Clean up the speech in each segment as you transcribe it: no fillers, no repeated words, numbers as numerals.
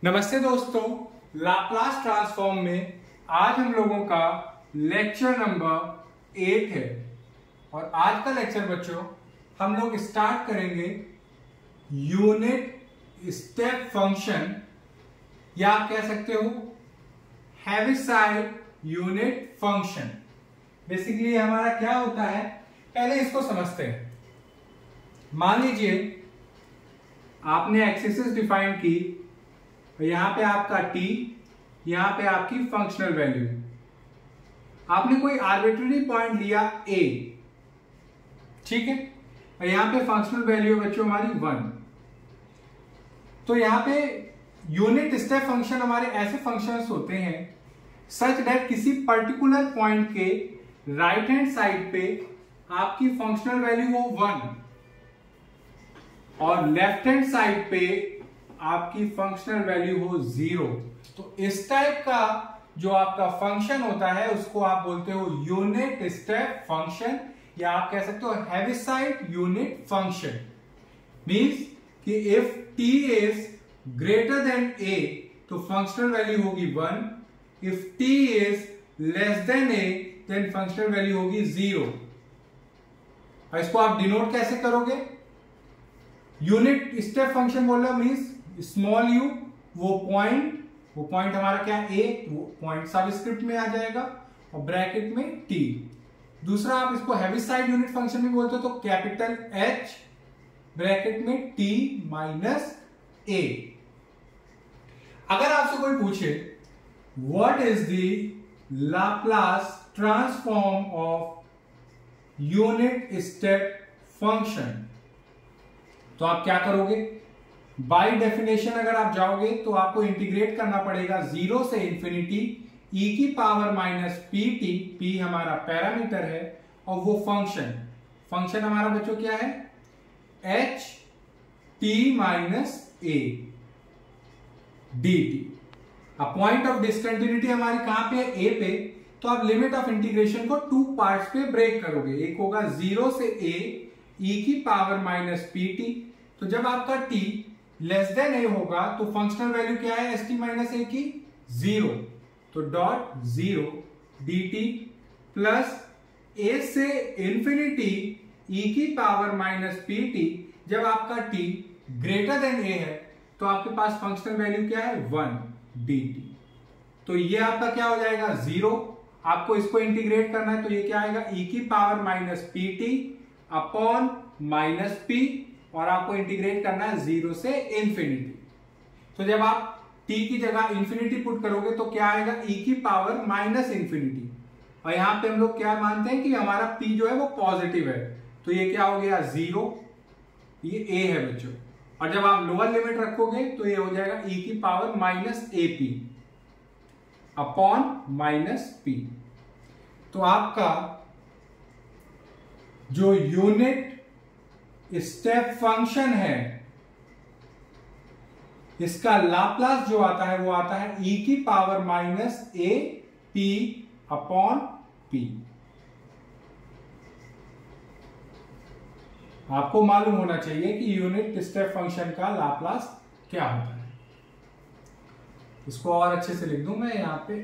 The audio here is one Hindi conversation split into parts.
नमस्ते दोस्तों, लाप्लास ट्रांसफॉर्म में आज हम लोगों का लेक्चर नंबर 8 है। और आज का लेक्चर बच्चों हम लोग स्टार्ट करेंगे यूनिट स्टेप फंक्शन, या आप कह सकते हो हेविसाइड यूनिट फंक्शन। बेसिकली हमारा क्या होता है, पहले इसको समझते हैं। मान लीजिए आपने एक्सिस डिफाइन की, यहां पे आपका t, यहां पे आपकी फंक्शनल वैल्यू। आपने कोई आर्बिट्ररी पॉइंट लिया a, ठीक है, और यहां पे फंक्शनल वैल्यू बच्चों हमारी 1। तो यहां पे यूनिट स्टेप फंक्शन हमारे ऐसे फंक्शंस होते हैं सच दैट किसी पर्टिकुलर पॉइंट के राइट हैंड साइड पे आपकी फंक्शनल वैल्यू हो 1 और लेफ्ट हैंड साइड पे आपकी फंक्शनल वैल्यू हो 0। तो इस टाइप का जो आपका फंक्शन होता है उसको आप बोलते हो यूनिट स्टेप फंक्शन, या आप कह सकते हो हेविसाइड यूनिट फंक्शन। मींस कि if t is greater than a तो फंक्शनल वैल्यू होगी 1, if t is less than a then functional value होगी 0। और इसको आप डिनोट कैसे करोगे? यूनिट स्टेप फंक्शन बोल रहा मींस स्मॉल यू, वो पॉइंट हमारा क्या है a, वो पॉइंट सबस्क्रिप्ट में आ जाएगा और ब्रैकेट में t। दूसरा आप इसको हेविसाइड यूनिट फंक्शन भी बोलते हो तो कैपिटल H ब्रैकेट में t माइनस a। अगर आपसे कोई पूछे what is the Laplace transform of unit step function, तो आप क्या करोगे? बाय डेफिनेशन अगर आप जाओगे तो आपको इंटीग्रेट करना पड़ेगा 0 से इंफिनिटी e की पावर माइनस pt। p हमारा पैरामीटर है और वो फंक्शन हमारा बच्चों क्या है? h t minus a dt। अब पॉइंट ऑफ डिसकंटिन्यूटी हमारी कहां पे है? a पे। तो आप लिमिट ऑफ इंटीग्रेशन को 2 पार्ट्स पे ब्रेक करोगे। एक होगा 0 से a e की पावर माइनस pt। तो जब आपका t लेस देन a होगा तो फंक्शनल वैल्यू क्या है st माइनस a की? 0। तो डॉट 0 dt प्लस a से इंफिनिटी e की पावर माइनस pt। जब आपका t ग्रेटर देन a है तो आपके पास फंक्शनल वैल्यू क्या है? 1 dt। तो ये आपका क्या हो जाएगा? 0। आपको इसको इंटीग्रेट करना है तो ये क्या आएगा? e की power minus pt upon minus p, और आपको इंटीग्रेट करना है 0 से इंफिनिटी। तो जब आप t की जगह इंफिनिटी पुट करोगे तो क्या आएगा? e की पावर माइनस इंफिनिटी। और यहां पे हम लोग क्या मानते हैं कि हमारा p जो है वो पॉजिटिव है, तो ये क्या हो गया? 0। ये a है बच्चों। और जब आप लोअर लिमिट रखोगे तो ये हो जाएगा e की power minus ap upon minus p। तो आपका जो यूनिट स्टेप फंक्शन है इसका लाप्लास जो आता है वो आता है e की power minus a p upon p। आपको मालूम होना चाहिए कि यूनिट स्टेप फंक्शन का लाप्लास क्या होता है। इसको और अच्छे से लिख दूं मैं यहां पे,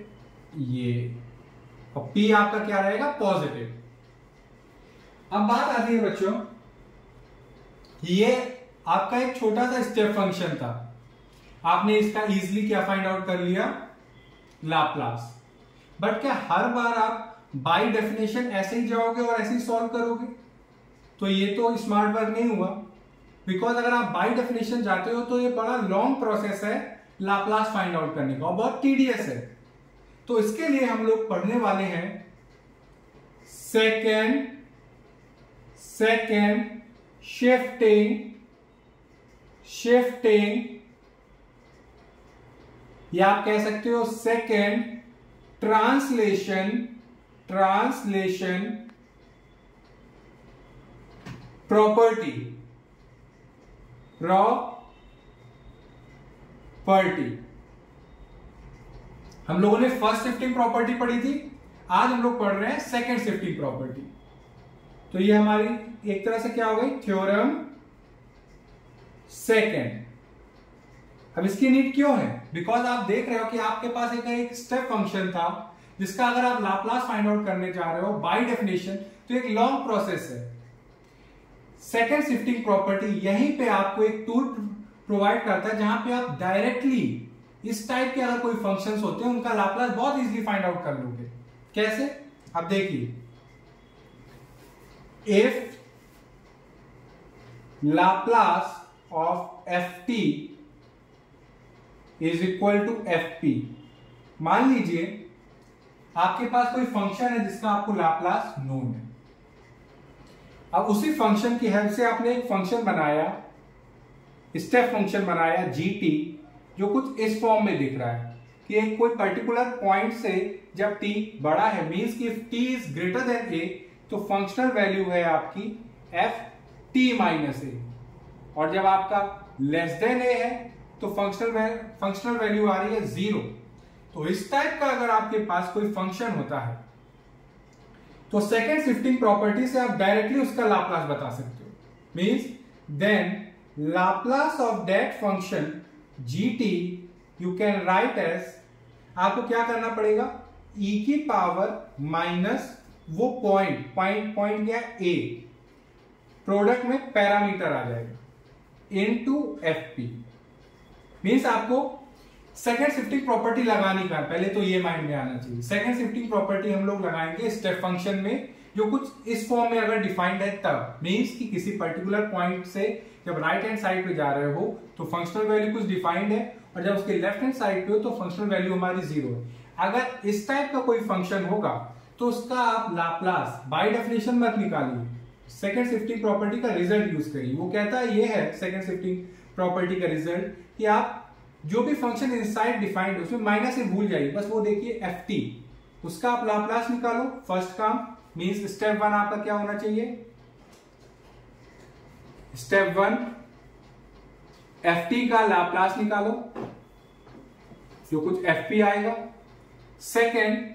ये, और p आपका क्या रहेगा? पॉजिटिव। अब बात आती है बच्चों, ये आपका एक छोटा सा स्टेप फंक्शन था, आपने इसका इजीली क्या फाइंड आउट कर लिया? लाप्लास। बट क्या हर बार आप बाय डेफिनेशन ऐसे ही जाओगे और ऐसे ही सॉल्व करोगे? तो ये तो स्मार्ट वर्क नहीं हुआ, बिकॉज अगर आप बाय डेफिनेशन जाते हो तो ये बड़ा लॉन्ग प्रोसेस है लाप्लास फाइंड आउट करने का और बहुत टीडियस है। तो इसके लिए हम लोग पढ़ने वाले हैं सेकेंड शिफ्टिंग, या आप कह सकते हो सेकेंड ट्रांसलेशन प्रॉपर्टी। हम लोगों ने फर्स्ट शिफ्टिंग प्रॉपर्टी पढ़ी थी, आज हम लोग पढ़ रहे हैं सेकेंड शिफ्टिंग प्रॉपर्टी। तो ये हमारी एक तरह से क्या हो गई? Theorem second. अब इसकी नीड क्यों है? बिकॉज आप देख रहे हो कि आपके पास एक स्टेप फंक्शन था जिसका अगर आप लाप्लास फाइंड आउट करने जा रहे हो बाय डेफिनेशन तो एक लॉन्ग प्रोसेस है। सेकंड शिफ्टिंग प्रॉपर्टी यहीं पे आपको एक टूल प्रोवाइड करता है जहां पे आप डायरेक्टली इस टाइप के अगर कोई फंक्शंस होते हैं उनका लाप्लास बहुत इजीली फाइंड आउट कर लोगे। कैसे? अब देखिए, if Laplace of ft is equal to fp, मान लीजिए आपके पास कोई फंक्शन है जिसका आपको लाप्लास नोन है। अब उसी फंक्शन की हेल्प से आपने एक फंक्शन बनाया, स्टेप फंक्शन बनाया gt, जो कुछ इस फॉर्म में दिख रहा है कि एक कोई पर्टिकुलर पॉइंट से जब t बड़ा है, मींस कि if t is greater than a, तो फंक्शनल वैल्यू है आपकी ft माइनस a, और जब आपका लेस देन a है तो फंक्शनल वैल्यू आ रही है 0। तो इस टाइप का अगर आपके पास कोई फंक्शन होता है तो सेकेंड शिफ्टिंग प्रॉपर्टी से आप डायरेक्टली उसका लाप्लास बता सकते हो। Means then Laplace of that function gt you can write as, आपको क्या करना पड़ेगा, e की पावर माइनस वो पॉइंट क्या a, प्रोडक्ट में पैरामीटर आ जाएगा इनटू fp। मींस आपको सेकेंड शिफ्टिंग प्रॉपर्टी लगानी का, पहले तो ये माइंड में आना चाहिए। सेकेंड शिफ्टिंग प्रॉपर्टी हम लोग लगाएंगे स्टेप फंक्शन में जो कुछ इस फॉर्म में अगर डिफाइंड है तब, मींस कि किसी पर्टिकुलर पॉइंट से जब राइट हैंड साइड पे जा रहे हो तो फंक्शनल वैल्यू कुछ डिफाइंड है, और जब उसके लेफ्ट हैंड साइड पे हो तो फंक्शनल वैल्यू हमारी 0 है। अगर इस टाइप का कोई फंक्शन होगा तो उसका आप लाप्लास बाय डेफिनेशन मत निकालिए, सेकेंड शिफ्टिंग प्रॉपर्टी का रिजल्ट यूज करिए। वो कहता है ये है सेकेंड शिफ्टिंग प्रॉपर्टी का रिजल्ट कि आप जो भी फंक्शन इनसाइड डिफाइंड है उसमें माइनस से भूल जाइए, बस वो देखिए ft, उसका आप लाप्लास निकालो। फर्स्ट काम मींस स्टेप 1 आपका क्या होना चाहिए, स्टेप 1 ft का लाप्लास निकालो जो कुछ fp आएगा। सेकेंड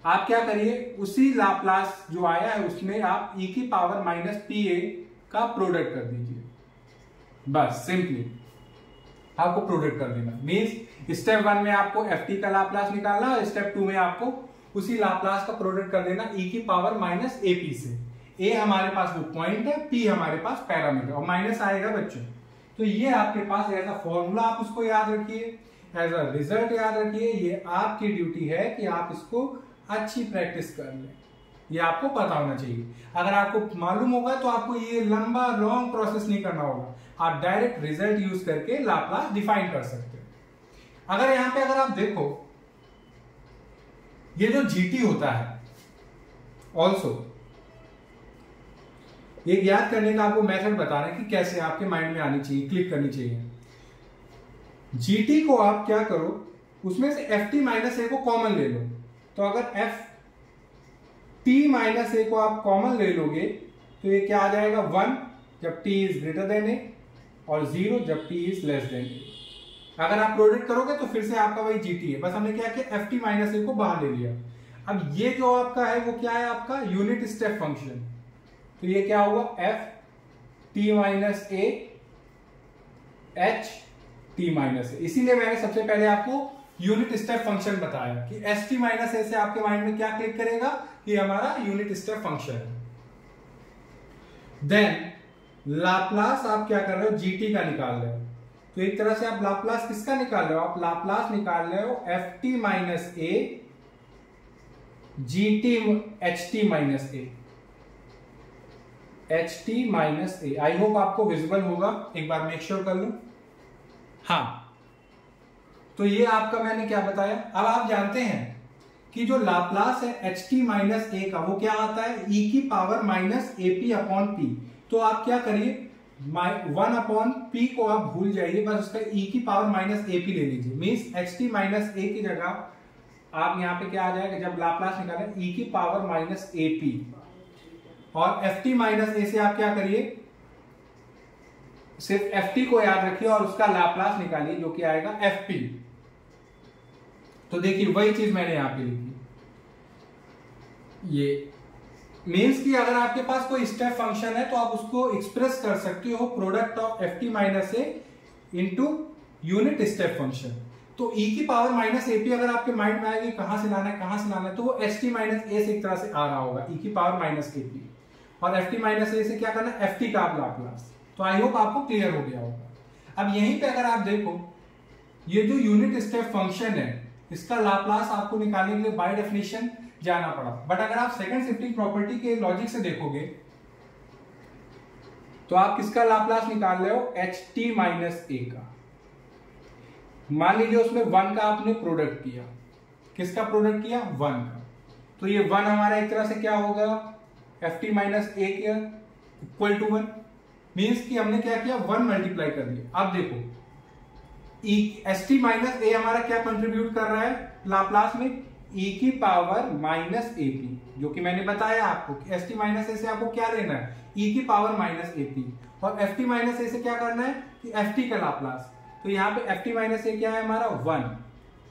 आप क्या करिए, उसी लाप्लास जो आया है उसमें आप e की पावर माइनस pa का प्रोडक्ट कर दीजिए, बस सिंपली आपको प्रोडक्ट कर देना। मींस स्टेप 1 में आपको ft का लाप्लास निकालना है, स्टेप 2 में आपको उसी लाप्लास का प्रोडक्ट कर देना e की पावर माइनस ap से। a हमारे पास वो पॉइंट है, p हमारे पास पैरामीटर, और माइनस आएगा बच्चों। तो ये आपके पास एज अ फॉर्मूला आप उसको याद रखिए, एज अ रिजल्ट याद रखिए। ये आपकी ड्यूटी है कि आप इसको अच्छी प्रैक्टिस कर लें, ये आपको पता होना चाहिए। अगर आपको मालूम होगा तो आपको ये लंबा लॉन्ग प्रोसेस नहीं करना होगा, आप डायरेक्ट रिजल्ट यूज करके लाप्लास डिफाइन कर सकते हो। अगर यहां पे अगर आप देखो, ये जो gt होता है ऑल्सो, ये याद करने का आपको मेथड बता रहे हैं कि कैसे आपके माइंड में आनी चाहिए, क्लिक करनी चाहिए। gt को आप क्या करो, उसमें से ft माइनस a को कॉमन ले लो, तो अगर ft माइनस a को आप कॉमन ले लोगे तो ये क्या आ जाएगा, 1 जब t is greater than a और 0 जब t is less than a। अगर आप प्रोडक्ट करोगे तो फिर से आपका वही gt है, बस हमने क्या किया, ft माइनस a को बाहर ले लिया। अब ये जो आपका है वो क्या है, आपका यूनिट स्टेप फंक्शन, तो ये क्या होगा, ft minus a h t minus a। इसीलिए मैंने सबसे पहले आपको यूनिट स्टेप फंक्शन बताया कि st माइनस a से आपके माइंड में क्या क्लिक करेगा कि हमारा यूनिट स्टेप फंक्शन है। देन लाप्लास आप क्या कर रहे हो, gt का निकाल रहे हो, तो एक तरह से आप लाप्लास किसका निकाल रहे हो, आप लाप्लास निकाल रहे हो ft minus a gt ht minus a, ht minus a। I hope आपको विजिबल होगा, एक बार मेक श्योर कर लो। हाँ, तो ये आपका मैंने क्या बताया। अब आप जानते हैं कि जो लाप्लास है ht माइनस a का वो क्या आता है, e की power minus ap upon p। तो आप क्या करिए, 1 अपॉन p को आप भूल जाइए, बस उसका e की पावर माइनस ap ले लीजिए। मींस ht माइनस a की जगह आप यहाँ पे क्या आ जाएगा, जब लाप्लास निकालें e की पावर माइनस ap, और ft माइनस a से आप क्या करिए, सिर्फ ft को याद रखिए और उसका लाप्लास निकालिए जो कि आएगा fp। तो देखिए वही चीज मैंने यहां पे लिखी, ये मीन्स कि अगर आपके पास कोई स्टेप फंक्शन है तो आप उसको एक्सप्रेस कर सकते हो product of ft minus A into unit step function. तो e की पावर माइनस एपी अगर आपके माइंड में आएगी कहां से लाना है कहां से लाना है, तो वो एच टी माइनस ए से एक तरह से आ रहा होगा e की पावर माइनस एपी, और एफ टी माइनस ए से क्या करना है, एफ टी का आप लाप्लास। तो आई होप आपको क्लियर हो गया होगा। अब यहीं पे अगर आप देखो ये जो यूनिट स्टेप फंक्शन है इसका लाप्लास आपको निकालने के लिए बाय डेफिनेशन जाना पड़ा, बट अगर आप सेकंड शिफ्टिंग प्रॉपर्टी के लॉजिक से देखोगे तो आप किसका लाप्लास निकाल रहे हो, एच टी माइनस ए का। मान लीजिए उसमें 1 का आपने प्रोडक्ट किया, किसका प्रोडक्ट किया, 1 का, तो ये 1 हमारा एक तरह से क्या होगा, एफ टी माइनस ए के इक्वल टू 1, मीन्स कि हमने क्या किया 1 मल्टीप्लाई कर दिया। अब देखो एस टी माइनस ए हमारा क्या कंट्रीब्यूट कर रहा है लाप्लास में, e की पावर माइनस एपी, जो कि मैंने बताया आपको कि एस टी माइनस ए से आपको क्या लेना है, e की पावर माइनस एपी, और एफ टी माइनस ए से क्या करना है कि एफ टी का लाप्लास। तो यहाँ पे एफ टी माइनस ए क्या है हमारा 1,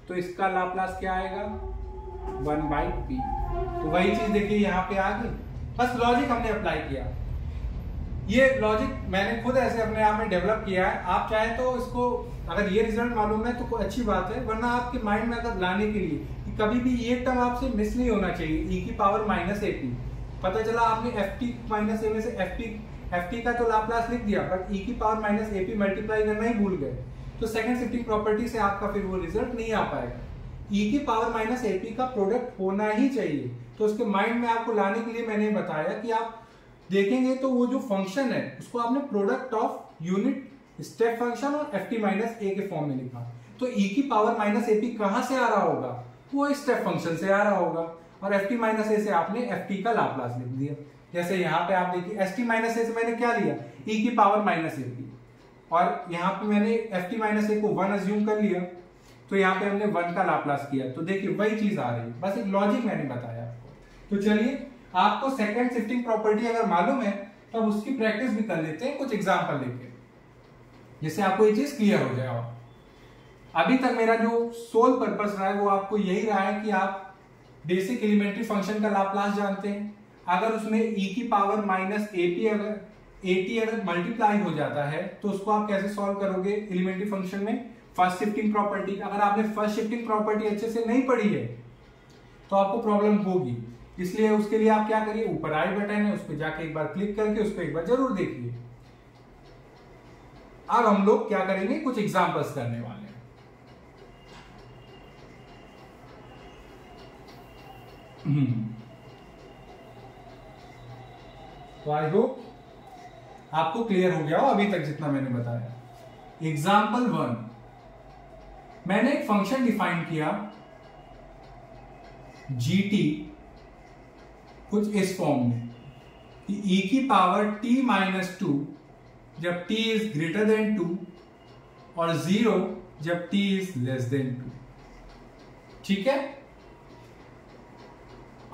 तो इसका लाप्लास क्या आएगा 1 बाई पी। तो वही चीज देखिए यहाँ पे आ गई, बस लॉजिक हमने अप्लाई किया। ये लॉजिक मैंने खुद ऐसे अपने आप में डेवलप किया है, आप चाहे तो इसको अगर ये रिजल्ट मालूम है तो कोई अच्छी बात है, वरना आपके माइंड में अगर लाने के लिए कि कभी भी ये टर्म आपसे मिस नहीं होना चाहिए, e की पावर माइनस एपी। पता चला आपने एफ टी माइनस ए में से एफ टी का तो लाप्लास लिख दिया, बट e की पावर माइनस एपी मल्टीप्लाई करना ही भूल गए, तो सेकंड शिफ्टिंग प्रॉपर्टी से आपका फिर वो रिजल्ट नहीं आ पाएगा। e की पावर माइनस एपी का प्रोडक्ट होना ही चाहिए, तो उसके माइंड में आपको लाने के लिए मैंने बताया कि आप देखेंगे तो वो जो फंक्शन है उसको आपने product of unit step function और एफ टी माइनस ए के फॉर्म में लिखा। तो e की पावर माइनस एपी कहां से आ रहा होगा, वो स्टेप फंक्शन से आ रहा होगा, और एफ टी माइनस ए से आपने एफ टी का लाप्लास लिख दिया। जैसे यहाँ पे आप देखिए एस टी माइनस ए से मैंने क्या लिया, e की पावर माइनस एपी, और यहाँ पे मैंने एफ टी माइनस ए को 1 अज्यूम कर लिया, तो यहाँ पे हमने 1 का लाप्लास किया। तो देखिए वही चीज आ रही है, बस एक लॉजिक मैंने बताया आपको। तो चलिए आपको सेकंड शिफ्टिंग प्रॉपर्टी अगर मालूम है तब तो उसकी प्रैक्टिस भी कर लेते हैं कुछ एग्जांपल लेके, जिससे आपको ये चीज क्लियर हो जाए। अभी तक मेरा जो सोल पर्पस रहा है वो आपको यही रहा है कि आप बेसिक एलिमेंट्री फंक्शन का लाप्लास जानते हैं, अगर उसमें e की पावर माइनस एपी अगर मल्टीप्लाई हो जाता है तो उसको आप कैसे सॉल्व करोगे एलिमेंट्री फंक्शन में, फर्स्ट शिफ्टिंग प्रॉपर्टी। अगर आपने फर्स्ट शिफ्टिंग प्रॉपर्टी अच्छे से नहीं पढ़ी है तो आपको प्रॉब्लम होगी, इसलिए उसके लिए आप क्या करिए, ऊपर आई बटन है उस पर जाके एक बार क्लिक करके उस पर एक बार जरूर देखिए। अब हम लोग क्या करेंगे, कुछ एग्जांपल्स करने वाले हैं। तो आई होप आपको क्लियर हो गया हो अभी तक जितना मैंने बताया। एग्जाम्पल 1, मैंने एक फंक्शन डिफाइन किया जीटी कुछ इस फॉर्म में कि e की पावर t माइनस 2 जब t इज ग्रेटर देन 2 और 0 जब t इज लेस देन 2। ठीक है,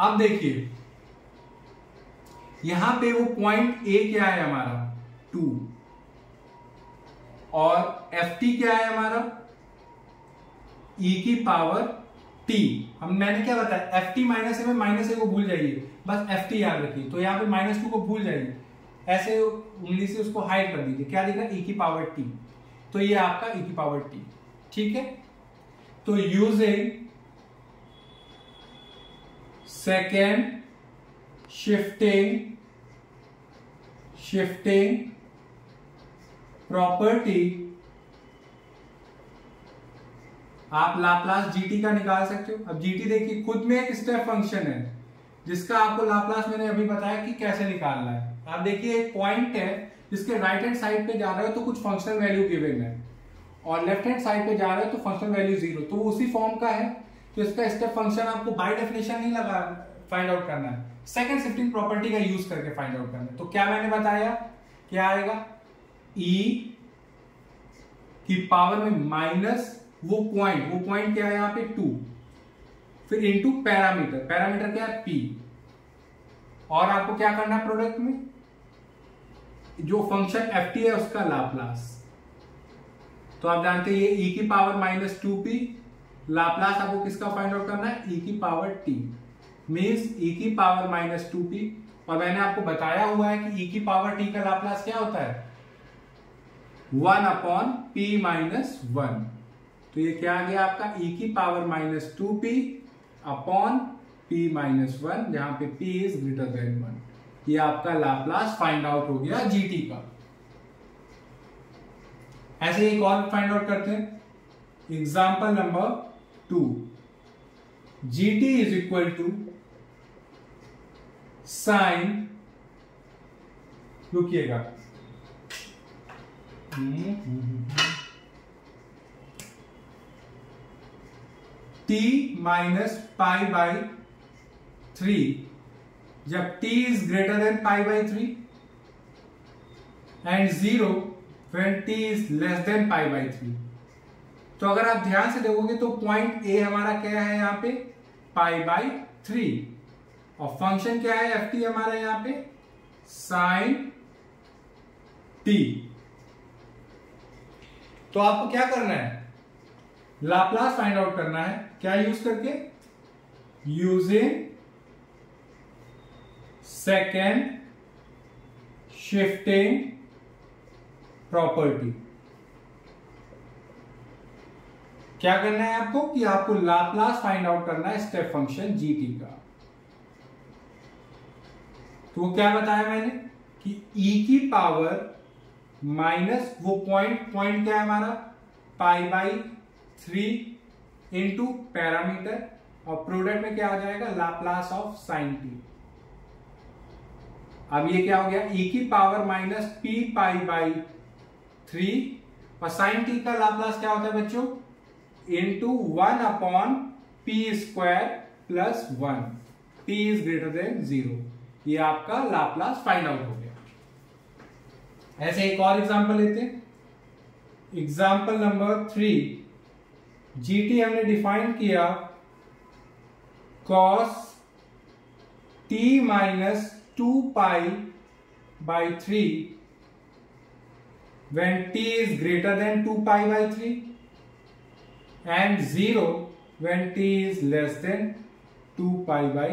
अब देखिए यहां पे वो पॉइंट a क्या है हमारा 2, और ft क्या है हमारा e की पावर t। मैंने क्या बताया, ft माइनस ए में माइनस ए को भूल जाइए, बस ft याद रखिए। तो यहां पे माइनस 2 को भूल जाइए, ऐसे उंगली से उसको हाइड कर दीजिए, क्या लिखा e की पावर t, तो ये आपका e की पावर t। ठीक है, तो यूजिंग सेकेंड शिफ्टिंग प्रॉपर्टी आप लाप्लास जीटी का निकाल सकते हो। अब जीटी देखिए खुद में एक स्टेप फंक्शन है जिसका आपको लाप्लास मैंने अभी बताया कि कैसे निकालना है। आप देखिए एक पॉइंट है जिसके राइट हैंड साइड पे जा रहे हो तो कुछ फंक्शनल वैल्यू गिवन है, और लेफ्ट हैंड साइड पे जा रहे हो तो फंक्शनल वैल्यू 0, तो वो उसी फॉर्म का है। तो इसका स्टेप फंक्शन आपको बाय डेफिनेशन नहीं लगा फाइंड आउट करना है, सेकंड शिफ्टिंग प्रॉपर्टी का यूज करके फाइंड आउट करना है। तो क्या मैंने बताया, क्या आएगा, e की पावर में माइनस वो पॉइंट क्या है यहाँ पे 2, फिर इनटू पैरामीटर क्या है p, और आपको क्या करना है प्रोडक्ट में जो फंक्शन ft है उसका लाप्लास। तो आप जानते हैं ये e की पावर माइनस 2p, लाप्लास आपको किसका फाइंड आउट करना है, e की पावर t, मीन्स e की पावर माइनस 2p। और मैंने आपको बताया हुआ है कि e की पावर t का लाप्लास क्या होता है, 1 अपॉन p माइनस 1। तो ये क्या आ गया आपका e की power minus 2p upon p minus 1, जहां पे p इज ग्रेटर देन 1। ये आपका लाप्लास फाइंड आउट हो गया gt का। ऐसे एक और फाइंड आउट करते हैं। Example number 2, gt is equal to sine, रुकिएगा, t माइनस पाई बाई 3 जब t is greater than pi by 3 and 0 when t is less than pi by 3। तो अगर आप ध्यान से देखोगे तो पॉइंट a हमारा क्या है यहाँ पे, पाई बाई 3, और फंक्शन क्या है ft हमारा यहाँ पे साइन t। तो आपको क्या करना है, लाप्लास फाइंड आउट करना है। क्या यूज करके, यूजिंग सेकेंड शिफ्टिंग प्रॉपर्टी। क्या करना है आपको कि आपको लाप्लास फाइंड आउट करना है स्टेप फंक्शन gt का। तो वो क्या बताया मैंने कि e की पावर माइनस वो पॉइंट क्या है हमारा, पाई बाई 3 इंटू पैरामीटर, और प्रोडक्ट में क्या आ जाएगा, लाप्लास ऑफ साइन t। अब ये क्या हो गया, e की power minus p pi by 3, और साइन t का लाप्लास क्या होता है बच्चों, into 1 upon p square plus 1, p is greater then 0। ये आपका लाप्लास फाइंड आउट हो गया। ऐसे एक और एग्जांपल लेते हैं। एग्जांपल नंबर 3, gt हमने डिफाइन किया cos t minus 2 pi by 3 when t is greater than 2 pi by 3 and 0 when t is less than 2 pi by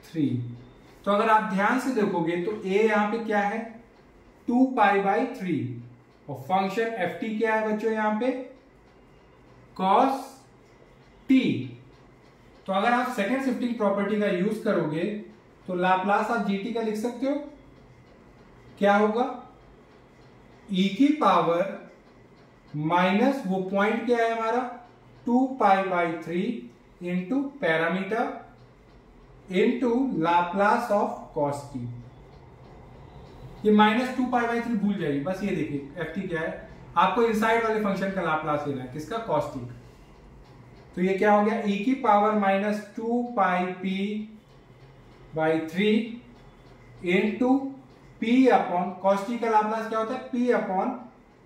3। तो अगर आप ध्यान से देखोगे तो a यहां पे क्या है, 2 पाई बाई 3, और फंक्शन ft क्या है बच्चों यहां पे, cos t। तो अगर आप सेकेंड शिफ्टिंग प्रॉपर्टी का यूज करोगे तो लाप्लास आप gt का लिख सकते हो। क्या होगा, e की पावर माइनस वो पॉइंट क्या है हमारा, 2 पाई by 3 into parameter into Laplace of cos T. ये माइनस 2 पाई बाई 3 भूल जाइए, बस ये देखिए ft क्या है, आपको इनसाइड वाले फंक्शन का लाप्लास लेना है, किसका, कॉस टी। तो ये क्या हो गया, e की power minus 2 pi p by 3 into p upon cos T का लाप्लास क्या होता है, p upon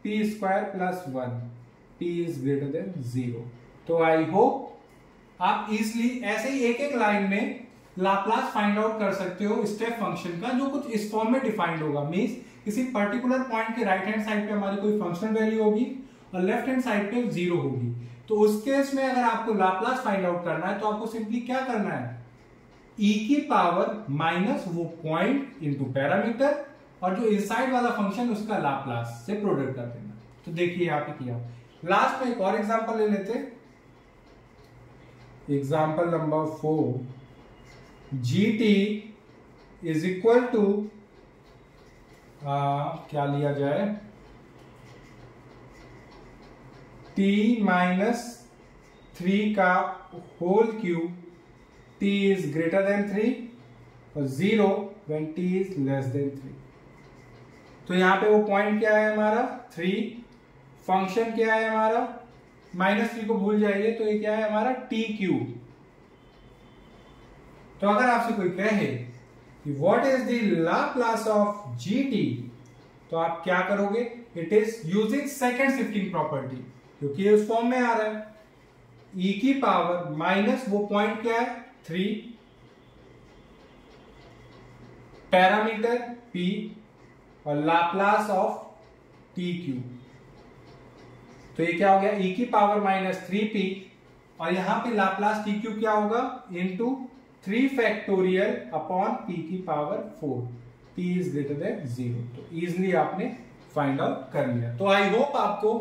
p square plus 1, p is greater then 0। तो आई होप आप इजिली ऐसे ही एक एक लाइन में लाप्लास फाइंड आउट कर सकते हो स्टेप फंक्शन का, जो कुछ इस फॉर्म में डिफाइंड होगा। मींस किसी पर्टिकुलर पॉइंट के राइट हैंड साइड पे हमारी कोई फंक्शनल वैल्यू होगी और लेफ्ट हैंड साइड पे 0 होगी। तो उस केस में अगर आपको लाप्लास फाइंड आउट करना है तो आपको सिंपली क्या करना है, e की पावर माइनस वो पॉइंट इंटू पैरामीटर, और जो इनसाइड वाला फंक्शन उसका लाप्लास से प्रोडक्ट कर देना। तो देखिए यहाँ पे किया। लास्ट में एक और एग्जांपल ले लेते हैं। Example number 4, gt is equal to, क्या लिया जाए, t माइनस 3 का whole cube, t is greater than 3 और 0 when t is less than 3। तो यहां पे वो पॉइंट क्या है हमारा, 3, फंक्शन क्या है हमारा, -3 को भूल जाइए, तो ये क्या है हमारा, t क्यूब। तो अगर आपसे कोई कहे कि what is the Laplace of gt, तो आप क्या करोगे, it is using second shifting property, क्योंकि उस फॉर्म में आ रहा है, e की पावर माइनस वो पॉइंट क्या है, 3, पैरामीटर p और लाप्लास ऑफ t क्यूब। तो ये क्या हो गया, e की पावर माइनस 3p, और यहां पे लाप्लास t क्यूब क्या होगा, इंटू 3 फैक्टोरियल अपॉन p की power 4, p is greater then 0। तो इजिली आपने फाइंड आउट कर लिया। तो आई होप आपको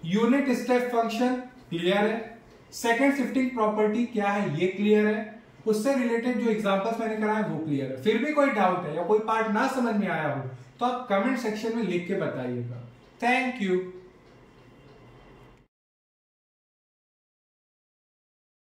यूनिट स्टेप फंक्शन क्लियर है, सेकंड शिफ्टिंग प्रॉपर्टी क्या है ये क्लियर है, उससे रिलेटेड जो एग्जांपल्स मैंने कराए वो क्लियर है। फिर भी कोई डाउट है या कोई पार्ट ना समझ में आया हो तो आप कमेंट सेक्शन में लिख के बताइएगा। Thank you.